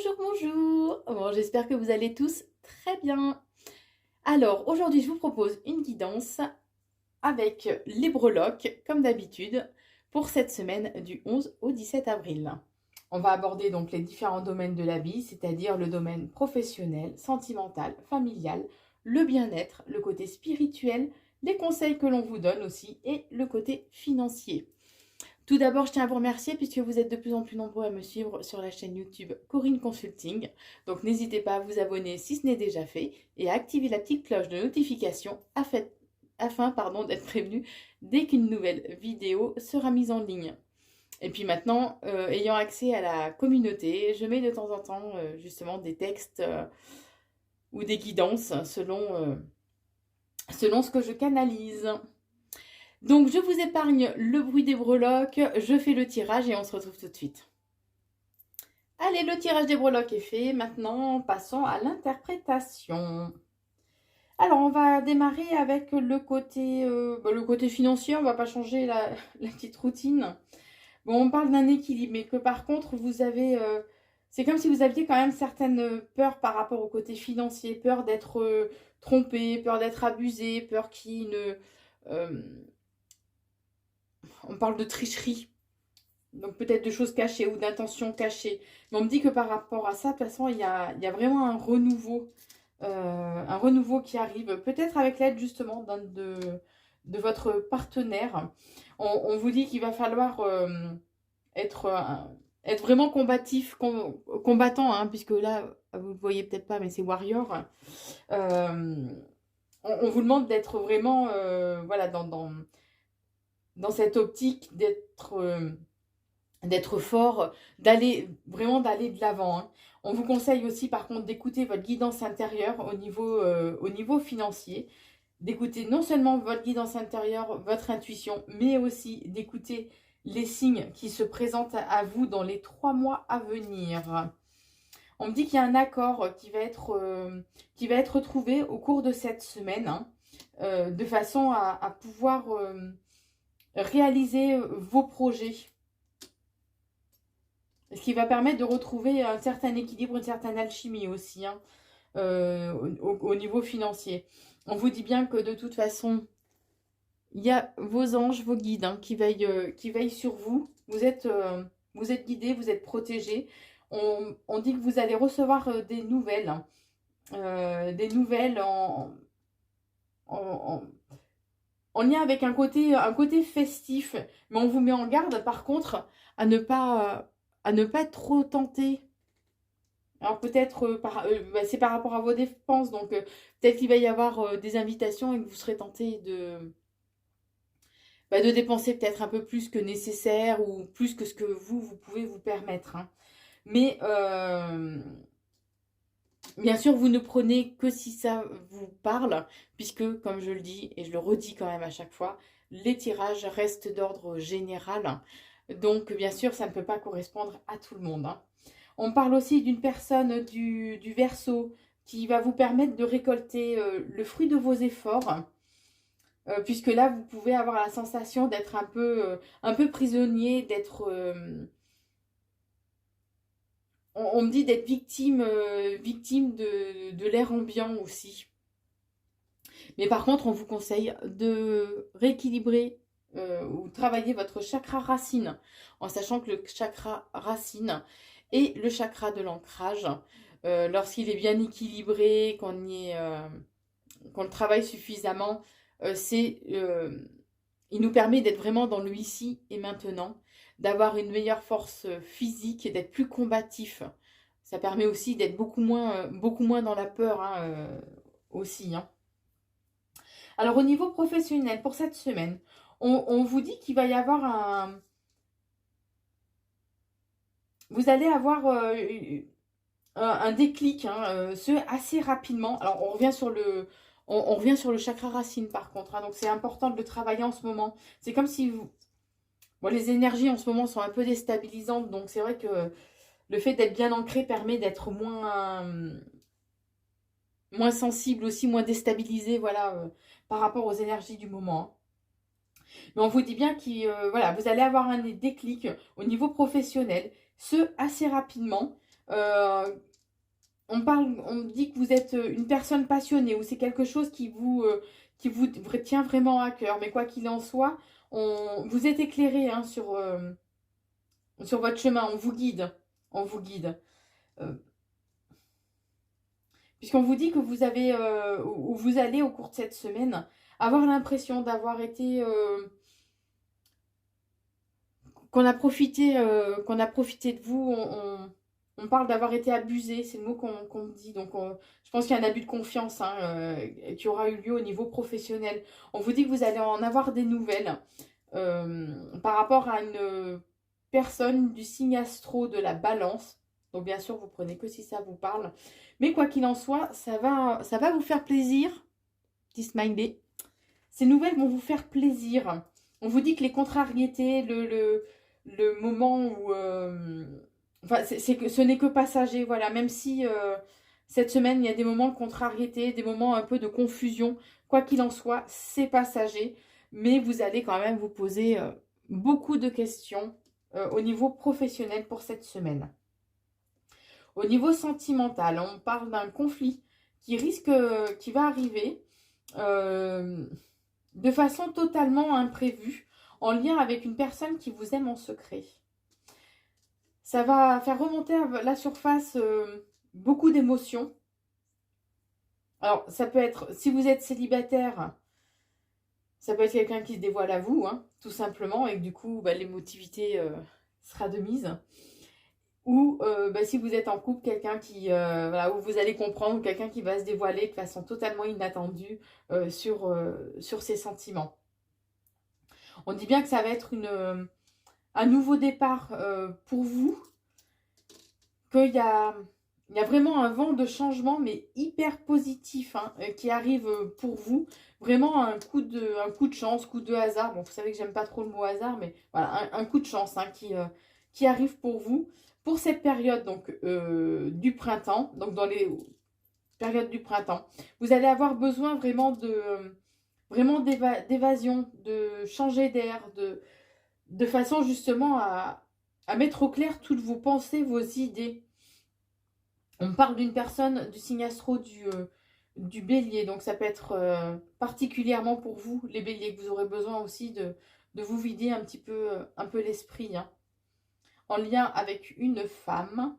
Bonjour, bonjour. Bon, j'espère que vous allez tous très bien. Alors, aujourd'hui, je vous propose une guidance avec les breloques, comme d'habitude, pour cette semaine du 11 au 17 avril. On va aborder donc les différents domaines de la vie, c'est-à-dire le domaine professionnel, sentimental, familial, le bien-être, le côté spirituel, les conseils que l'on vous donne aussi et le côté financier. Tout d'abord, je tiens à vous remercier puisque vous êtes de plus en plus nombreux à me suivre sur la chaîne YouTube Corinne Consulting. Donc n'hésitez pas à vous abonner si ce n'est déjà fait et à activer la petite cloche de notification afin d'être prévenu dès qu'une nouvelle vidéo sera mise en ligne. Et puis maintenant, ayant accès à la communauté, je mets de temps en temps justement des textes ou des guidances selon ce que je canalise. Donc, je vous épargne le bruit des breloques, je fais le tirage et on se retrouve tout de suite. Allez, le tirage des breloques est fait. Maintenant, passons à l'interprétation. Alors, on va démarrer avec le côté financier. On ne va pas changer la petite routine. Bon, on parle d'un équilibre, mais que par contre, vous avez... c'est comme si vous aviez quand même certaines peurs par rapport au côté financier. Peur d'être trompé, peur d'être abusé, peur qu'il ne... on parle de tricherie, donc peut-être de choses cachées ou d'intentions cachées. Mais on me dit que par rapport à ça, de toute façon, il y a vraiment un renouveau qui arrive. Peut-être avec l'aide justement de votre partenaire. On vous dit qu'il va falloir être vraiment combattant, hein, puisque là, vous ne le voyez peut-être pas, mais c'est warrior. On vous demande d'être vraiment voilà, dans cette optique d'être fort, d'aller de l'avant. Hein. On vous conseille aussi par contre d'écouter votre guidance intérieure au niveau financier, d'écouter non seulement votre guidance intérieure, votre intuition, mais aussi d'écouter les signes qui se présentent à vous dans les 3 mois à venir. On me dit qu'il y a un accord qui va être trouvé au cours de cette semaine, hein, de façon à pouvoir réaliser vos projets. Ce qui va permettre de retrouver un certain équilibre, une certaine alchimie aussi, hein, au niveau financier. On vous dit bien que de toute façon, il y a vos anges, vos guides, hein, qui veillent sur vous. Vous êtes guidés, vous êtes protégés. On dit que vous allez recevoir des nouvelles. Des nouvelles en lien avec un côté festif. Mais on vous met en garde, par contre, à ne pas être trop tenté. Alors peut-être, c'est par rapport à vos dépenses, donc peut-être qu'il va y avoir des invitations et que vous serez tenté de dépenser peut-être un peu plus que nécessaire ou plus que ce que vous pouvez vous permettre. Hein. Mais bien sûr, vous ne prenez que si ça vous parle, puisque, comme je le dis, et je le redis quand même à chaque fois, les tirages restent d'ordre général. Donc, bien sûr, ça ne peut pas correspondre à tout le monde. Hein. On parle aussi d'une personne du Verseau qui va vous permettre de récolter le fruit de vos efforts. Puisque là, vous pouvez avoir la sensation d'être un peu prisonnier, d'être... on me dit d'être victime de l'air ambiant aussi. Mais par contre, on vous conseille de rééquilibrer ou travailler votre chakra racine, en sachant que le chakra racine est le chakra de l'ancrage. Lorsqu'il est bien équilibré, qu'on le travaille suffisamment, il nous permet d'être vraiment dans le ici et maintenant, d'avoir une meilleure force physique et d'être plus combatif. Ça permet aussi d'être beaucoup moins dans la peur, hein, aussi. Hein. Alors au niveau professionnel, pour cette semaine, on vous dit qu'il va y avoir vous allez avoir un déclic, hein, assez rapidement. Alors on revient sur on revient sur le chakra racine par contre, hein, donc c'est important de le travailler en ce moment. C'est comme si bon, les énergies en ce moment sont un peu déstabilisantes, donc c'est vrai que le fait d'être bien ancré permet d'être moins sensible aussi, moins déstabilisé, voilà, par rapport aux énergies du moment. Mais on vous dit bien que voilà, vous allez avoir un déclic au niveau professionnel, assez rapidement. On dit que vous êtes une personne passionnée ou c'est quelque chose qui vous tient vraiment à cœur. Mais quoi qu'il en soit, vous êtes éclairé hein, sur votre chemin. On vous guide. On vous guide. Euh, Puisqu'on vous dit que vous avez, ou vous allez au cours de cette semaine, avoir l'impression d'avoir été, qu'on a profité de vous. On parle d'avoir été abusé, c'est le mot qu'on me dit. Donc, je pense qu'il y a un abus de confiance hein, qui aura eu lieu au niveau professionnel. On vous dit que vous allez en avoir des nouvelles par rapport à une personne du signe astro de la Balance. Donc, bien sûr, vous prenez que si ça vous parle. Mais quoi qu'il en soit, ça va vous faire plaisir. Petit smiley. Ces nouvelles vont vous faire plaisir. On vous dit que les contrariétés, le moment où... enfin, c'est que ce n'est que passager, voilà. Même si cette semaine, il y a des moments de contrariété, des moments un peu de confusion. Quoi qu'il en soit, c'est passager. Mais vous allez quand même vous poser beaucoup de questions au niveau professionnel pour cette semaine. Au niveau sentimental, on parle d'un conflit qui va arriver de façon totalement imprévue, en lien avec une personne qui vous aime en secret. Ça va faire remonter à la surface beaucoup d'émotions. Alors, ça peut être, si vous êtes célibataire, ça peut être quelqu'un qui se dévoile à vous, hein, tout simplement, et que du coup, bah, l'émotivité sera de mise. Ou bah, si vous êtes en couple, quelqu'un qui, voilà, où vous allez comprendre, quelqu'un qui va se dévoiler de façon totalement inattendue sur ses sentiments. On dit bien que ça va être un nouveau départ pour vous, qu'il y a vraiment un vent de changement, mais hyper positif, hein, qui arrive pour vous. Vraiment un coup de chance, coup de hasard. Bon, vous savez que j'aime pas trop le mot hasard, mais voilà, un coup de chance hein, qui arrive pour vous. Pour cette période donc du printemps, donc dans les périodes du printemps, vous allez avoir besoin vraiment d'évasion, de changer d'air, de façon justement à mettre au clair toutes vos pensées, vos idées. On parle d'une personne du signe astro du bélier, donc ça peut être particulièrement pour vous, les béliers, que vous aurez besoin aussi de vous vider un peu l'esprit, hein, en lien avec une femme.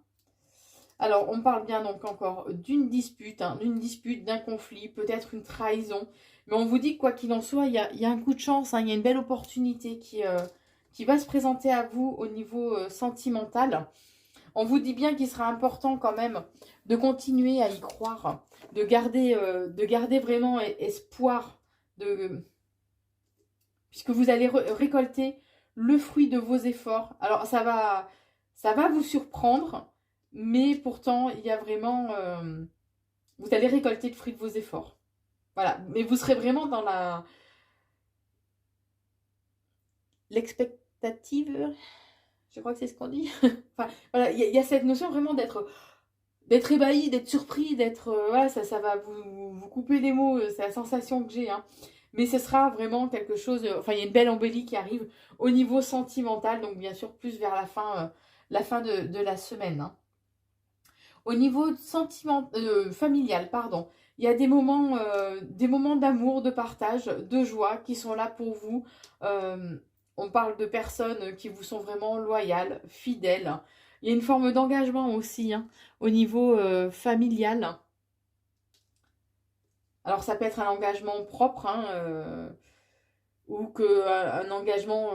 Alors, on parle bien donc encore d'une dispute, hein, d'un conflit, peut-être une trahison. Mais on vous dit que quoi qu'il en soit, il y a un coup de chance, hein, il y a une belle opportunité qui va se présenter à vous au niveau sentimental. On vous dit bien qu'il sera important quand même de continuer à y croire, de garder vraiment espoir, puisque vous allez récolter le fruit de vos efforts. Alors, ça va vous surprendre, mais pourtant, il y a vraiment... vous allez récolter le fruit de vos efforts. Voilà, mais vous serez vraiment dans l'expectative, je crois que c'est ce qu'on dit. Enfin, voilà, il y a cette notion vraiment d'être ébahi, d'être surpris, voilà, ça va vous couper les mots, c'est la sensation que j'ai, hein. Mais ce sera vraiment quelque chose, enfin, il y a une belle embellie qui arrive au niveau sentimental, donc bien sûr plus vers la fin de la semaine, hein. Au niveau familial, pardon, il y a des moments d'amour, de partage, de joie qui sont là pour vous. On parle de personnes qui vous sont vraiment loyales, fidèles. Il y a une forme d'engagement aussi hein, au niveau familial. Alors ça peut être un engagement propre hein, ou un engagement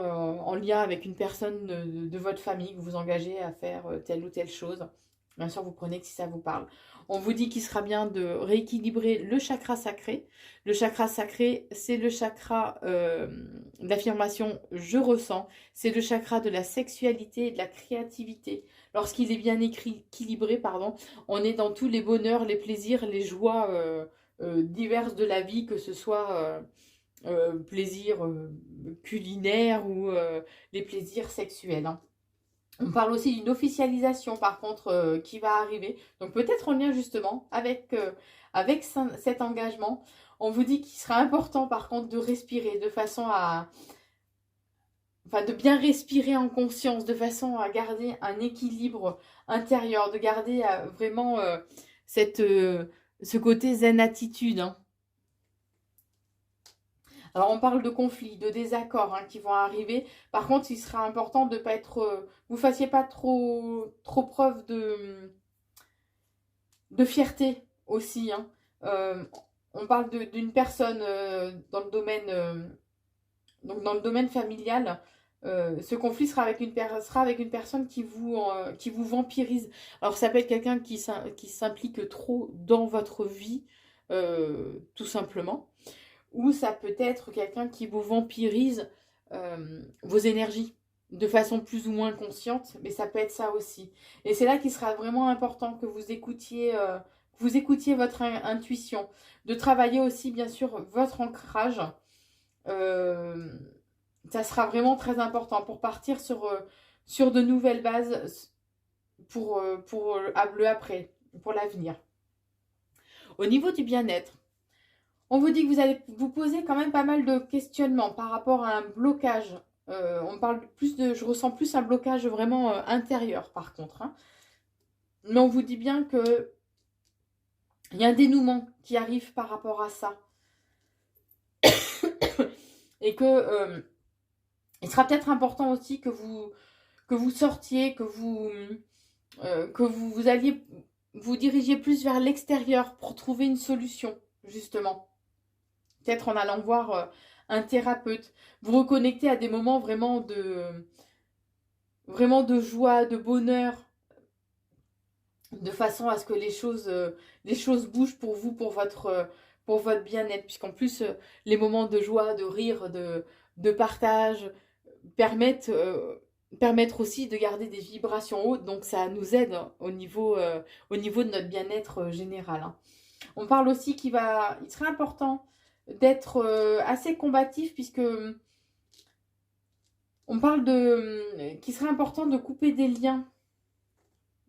en lien avec une personne de votre famille que vous engagez à faire telle ou telle chose. Bien sûr, vous prenez que si ça vous parle. On vous dit qu'il sera bien de rééquilibrer le chakra sacré. Le chakra sacré, c'est le chakra d'affirmation « je ressens ». C'est le chakra de la sexualité et de la créativité. Lorsqu'il est bien équilibré, pardon, on est dans tous les bonheurs, les plaisirs, les joies diverses de la vie, que ce soit plaisirs culinaires ou les plaisirs sexuels, hein. On parle aussi d'une officialisation, par contre, qui va arriver. Donc, peut-être en lien, justement, avec cet engagement. On vous dit qu'il sera important, par contre, de respirer de façon à... enfin, de bien respirer en conscience, de façon à garder un équilibre intérieur, de garder vraiment ce côté zen attitude, hein. Alors, on parle de conflits, de désaccords hein, qui vont arriver. Par contre, il sera important de ne pas être... vous ne fassiez pas trop preuve de fierté aussi, hein. Euh, on parle d'une personne dans le domaine... donc dans le domaine familial, ce conflit sera avec une personne qui vous vampirise. Alors ça peut être quelqu'un qui s'implique trop dans votre vie, tout simplement. Ou ça peut être quelqu'un qui vous vampirise vos énergies de façon plus ou moins consciente, mais ça peut être ça aussi. Et c'est là qu'il sera vraiment important que vous écoutiez votre intuition, de travailler aussi bien sûr votre ancrage. Euh, Ça sera vraiment très important pour partir sur de nouvelles bases pour le après, pour l'avenir. Au niveau du bien-être, on vous dit que vous allez vous poser quand même pas mal de questionnements par rapport à un blocage. On parle plus je ressens plus un blocage vraiment intérieur par contre, hein. Mais on vous dit bien que il y a un dénouement qui arrive par rapport à ça. Et que il sera peut-être important aussi que vous sortiez, que vous alliez vous dirigiez plus vers l'extérieur pour trouver une solution, justement. Peut-être en allant voir un thérapeute. Vous reconnecter à des moments vraiment de joie, de bonheur, de façon à ce que les choses bougent pour vous, pour votre bien-être. Puisqu'en plus, les moments de joie, de rire, de partage permettent aussi de garder des vibrations hautes. Donc ça nous aide au niveau de notre bien-être général, hein. On parle aussi il serait important d'être assez combatif, puisque on parle qu'il serait important de couper des liens.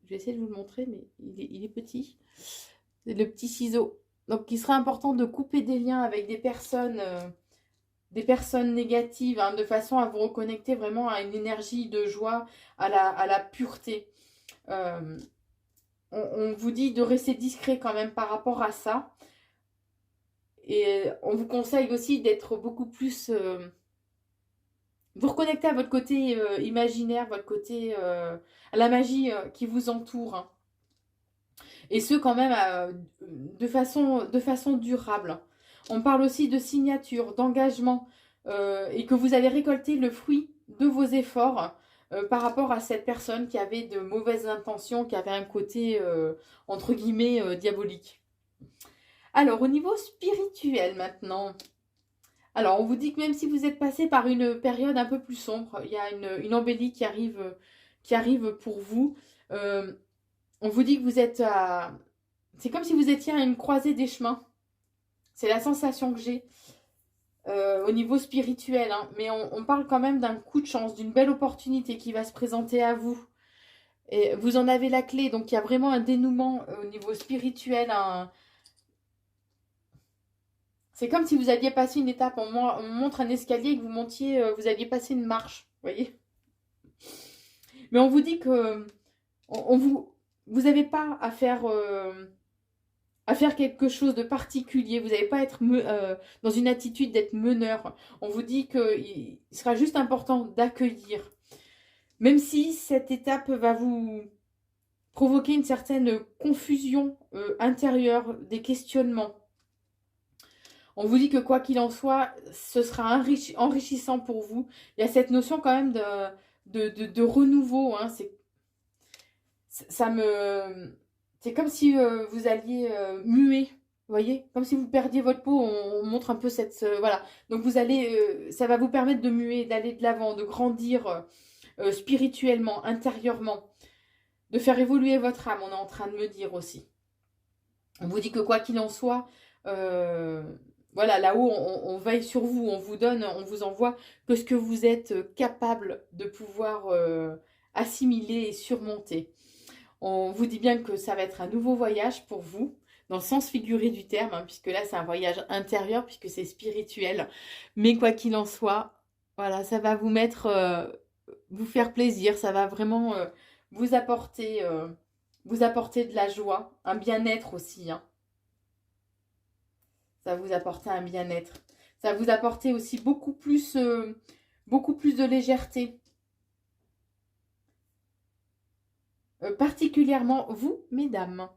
Je vais essayer de vous le montrer, mais il est petit. C'est le petit ciseau. Donc, il serait important de couper des liens avec des personnes négatives, hein, de façon à vous reconnecter vraiment à une énergie de joie, à la pureté. On vous dit de rester discret quand même par rapport à ça. Et on vous conseille aussi d'être beaucoup plus... vous reconnecter à votre côté imaginaire, votre côté... à la magie qui vous entoure, hein. Et ce, quand même, de façon durable. On parle aussi de signature, d'engagement, et que vous allez récolter le fruit de vos efforts par rapport à cette personne qui avait de mauvaises intentions, qui avait un côté, entre guillemets, diabolique. Alors, au niveau spirituel maintenant. Alors, on vous dit que même si vous êtes passé par une période un peu plus sombre, il y a une embellie qui arrive pour vous. On vous dit que vous êtes à... C'est comme si vous étiez à une croisée des chemins. C'est la sensation que j'ai au niveau spirituel, hein. Mais on parle quand même d'un coup de chance, d'une belle opportunité qui va se présenter à vous. Et vous en avez la clé, donc il y a vraiment un dénouement au niveau spirituel. C'est comme si vous aviez passé une étape. On montre un escalier et que vous montiez, vous aviez passé une marche, vous voyez. Mais on vous dit que vous n'avez pas à faire quelque chose de particulier. Vous n'allez pas être dans une attitude d'être meneur. On vous dit qu'il sera juste important d'accueillir. Même si cette étape va vous provoquer une certaine confusion intérieure, des questionnements. On vous dit que quoi qu'il en soit, ce sera enrichissant pour vous. Il y a cette notion quand même de renouveau, hein. C'est comme si vous alliez muer, vous voyez, comme si vous perdiez votre peau. On montre un peu cette... voilà. Donc vous allez... ça va vous permettre de muer, d'aller de l'avant, de grandir spirituellement, intérieurement, de faire évoluer votre âme, on est en train de me dire aussi. On vous dit que quoi qu'il en soit... voilà, là-haut, on veille sur vous, on vous envoie que ce que vous êtes capable de pouvoir assimiler et surmonter. On vous dit bien que ça va être un nouveau voyage pour vous, dans le sens figuré du terme, hein, puisque là, c'est un voyage intérieur, puisque c'est spirituel. Mais quoi qu'il en soit, Voilà, ça va vous mettre, vous faire plaisir, ça va vraiment vous apporter, vous apporter de la joie, un bien-être aussi, hein. Ça va vous apporter un bien-être. Ça va vous apporter aussi beaucoup plus de légèreté. Particulièrement vous, mesdames.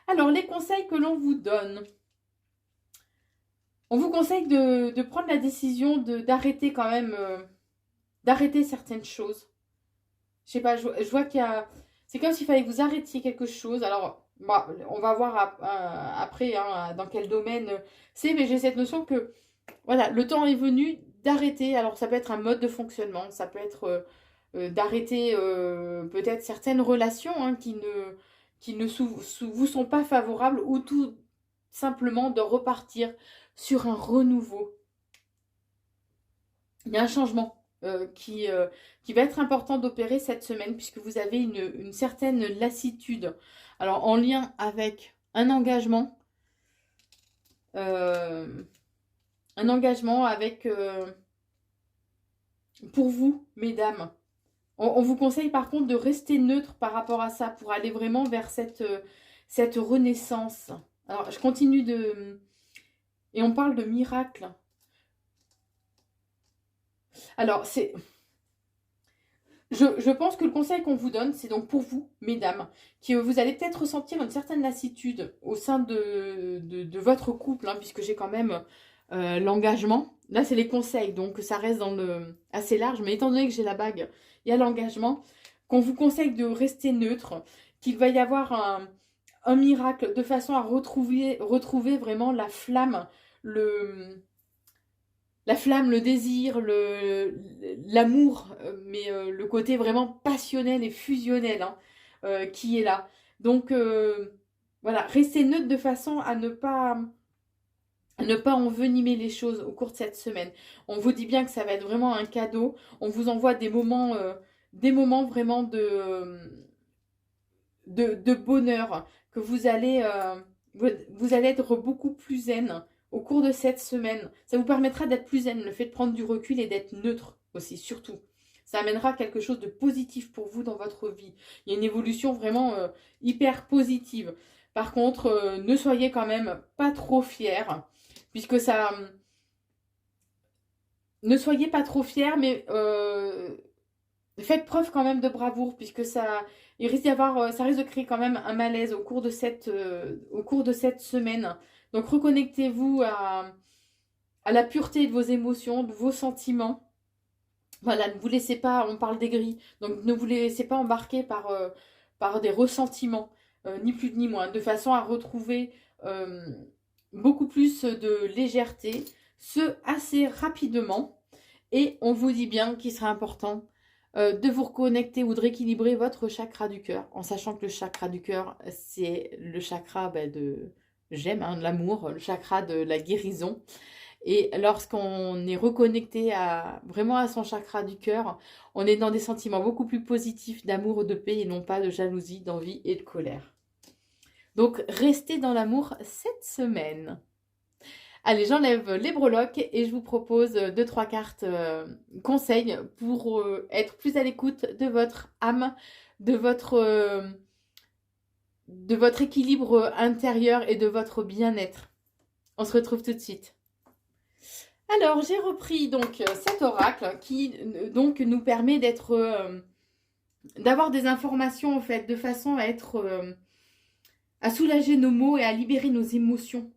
Alors, les conseils que l'on vous donne. On vous conseille de prendre la décision d'arrêter quand même, d'arrêter certaines choses. Je sais pas, je vois qu'il y a... C'est comme s'il fallait que vous arrêtiez quelque chose. Alors, bah, on va voir après hein, dans quel domaine c'est, mais j'ai cette notion que, voilà, le temps est venu d'arrêter. Alors, ça peut être un mode de fonctionnement, ça peut être d'arrêter peut-être certaines relations hein, qui ne vous sont pas favorables ou tout simplement de repartir sur un renouveau. Il y a un changement qui va être important d'opérer cette semaine puisque vous avez une certaine lassitude. Alors en lien avec euh, un engagement avec, pour vous, mesdames. On vous conseille par contre de rester neutre par rapport à ça pour aller vraiment vers cette renaissance. Alors je continue de... Et on parle de miracle. Alors c'est... Je pense que le conseil qu'on vous donne, c'est donc pour vous, mesdames, que vous allez peut-être ressentir une certaine lassitude au sein de votre couple, hein, puisque j'ai quand même l'engagement. Là, c'est les conseils, donc ça reste dans le assez large, mais étant donné que j'ai la bague, il y a l'engagement, qu'on vous conseille de rester neutre, qu'il va y avoir un miracle de façon à retrouver vraiment la flamme, le désir, l'amour, mais le côté vraiment passionnel et fusionnel hein, qui est là. Donc voilà, restez neutre de façon à ne pas envenimer les choses au cours de cette semaine. On vous dit bien que ça va être vraiment un cadeau. On vous envoie des moments vraiment de bonheur, que vous allez être beaucoup plus zen au cours de cette semaine. Ça vous permettra d'être plus zen, le fait de prendre du recul et d'être neutre aussi, surtout. Ça amènera quelque chose de positif pour vous dans votre vie. Il y a une évolution vraiment hyper positive. Par contre, ne soyez quand même pas trop fiers, puisque ça... Ne soyez pas trop fiers, mais faites preuve quand même de bravoure, puisque il risque d'y avoir, ça risque de créer quand même un malaise au cours de cette semaine. Donc reconnectez-vous à la pureté de vos émotions, de vos sentiments. Voilà, ne vous laissez pas, on parle d'aigri, donc ne vous laissez pas embarquer par des ressentiments, ni plus ni moins, de façon à retrouver beaucoup plus de légèreté, ce assez rapidement. Et on vous dit bien qu'il sera important de vous reconnecter ou de rééquilibrer votre chakra du cœur, en sachant que le chakra du cœur, c'est le chakra de j'aime, hein, de l'amour, le chakra de la guérison. Et lorsqu'on est reconnecté vraiment à son chakra du cœur, on est dans des sentiments beaucoup plus positifs d'amour, de paix et non pas de jalousie, d'envie et de colère. Donc restez dans l'amour cette semaine. Allez, j'enlève les breloques et je vous propose 2-3 cartes conseils pour être plus à l'écoute de votre âme, de votre équilibre intérieur et de votre bien-être. On se retrouve tout de suite. Alors, j'ai repris donc cet oracle qui donc nous permet d'avoir des informations en fait, de façon à soulager nos maux et à libérer nos émotions.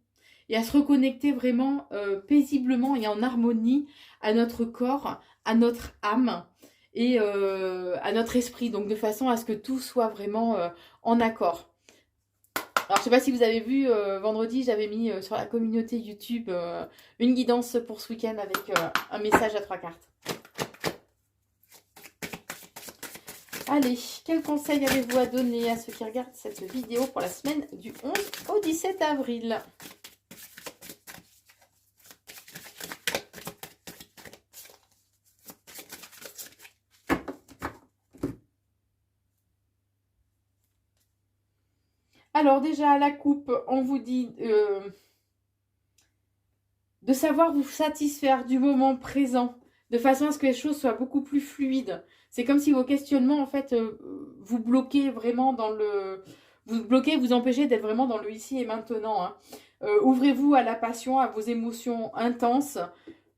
Et à se reconnecter vraiment paisiblement et en harmonie à notre corps, à notre âme et à notre esprit. Donc de façon à ce que tout soit vraiment en accord. Alors je ne sais pas si vous avez vu, vendredi j'avais mis sur la communauté YouTube une guidance pour ce week-end avec un message à 3 cartes. Allez, quel conseil avez-vous à donner à ceux qui regardent cette vidéo pour la semaine du 11 au 17 avril ? Alors déjà, à la coupe, on vous dit de savoir vous satisfaire du moment présent, de façon à ce que les choses soient beaucoup plus fluides. C'est comme si vos questionnements, en fait, vous bloquez vraiment dans le... Vous bloquez, vous empêchez d'être vraiment dans le ici et maintenant. Hein. Ouvrez-vous à la passion, à vos émotions intenses.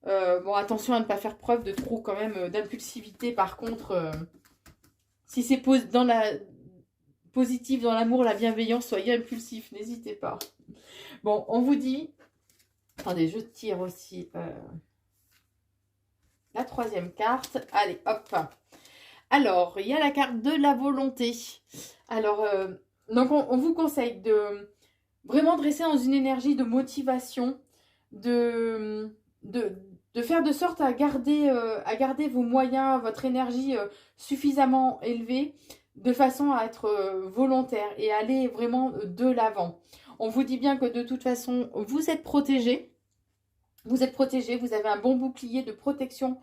Bon, attention à ne pas faire preuve de trop quand même d'impulsivité. Par contre, si c'est dans la positif, dans l'amour, la bienveillance, soyez impulsif, n'hésitez pas. Bon, on vous dit... Attendez, je tire aussi la troisième carte. Allez, hop. Alors, il y a la carte de la volonté. Alors, donc on vous conseille de vraiment de rester dans une énergie de motivation, de faire de sorte à garder vos moyens, votre énergie suffisamment élevée, de façon à être volontaire et aller vraiment de l'avant. On vous dit bien que de toute façon, vous êtes protégés. Vous êtes protégés, vous avez un bon bouclier de protection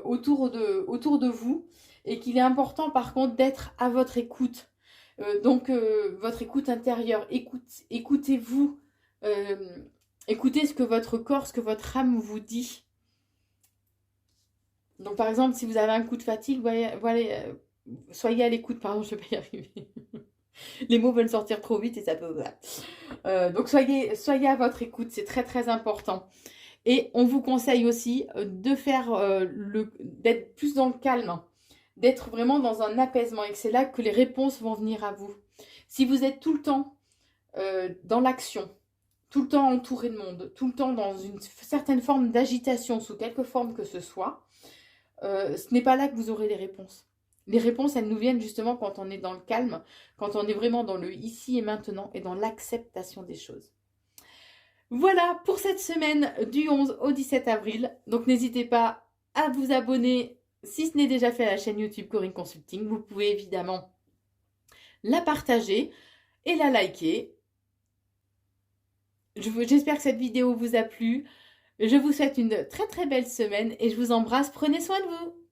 autour de vous. Et qu'il est important par contre d'être à votre écoute. Donc votre écoute intérieure. Écoutez-vous. Écoutez ce que votre corps, ce que votre âme vous dit. Donc par exemple, si vous avez un coup de fatigue, voilà, soyez à l'écoute. Pardon, je ne vais pas y arriver. Les mots veulent sortir trop vite et ça peut... donc soyez à votre écoute, c'est très très important. Et on vous conseille aussi de faire d'être plus dans le calme, d'être vraiment dans un apaisement et que c'est là que les réponses vont venir à vous. Si vous êtes tout le temps dans l'action, tout le temps entouré de monde, tout le temps dans une certaine forme d'agitation, sous quelque forme que ce soit, ce n'est pas là que vous aurez les réponses. Les réponses, elles nous viennent justement quand on est dans le calme, quand on est vraiment dans le ici et maintenant et dans l'acceptation des choses. Voilà pour cette semaine du 11 au 17 avril. Donc n'hésitez pas à vous abonner si ce n'est déjà fait à la chaîne YouTube Corinne Consulting. Vous pouvez évidemment la partager et la liker. J'espère que cette vidéo vous a plu. Je vous souhaite une très très belle semaine et je vous embrasse. Prenez soin de vous.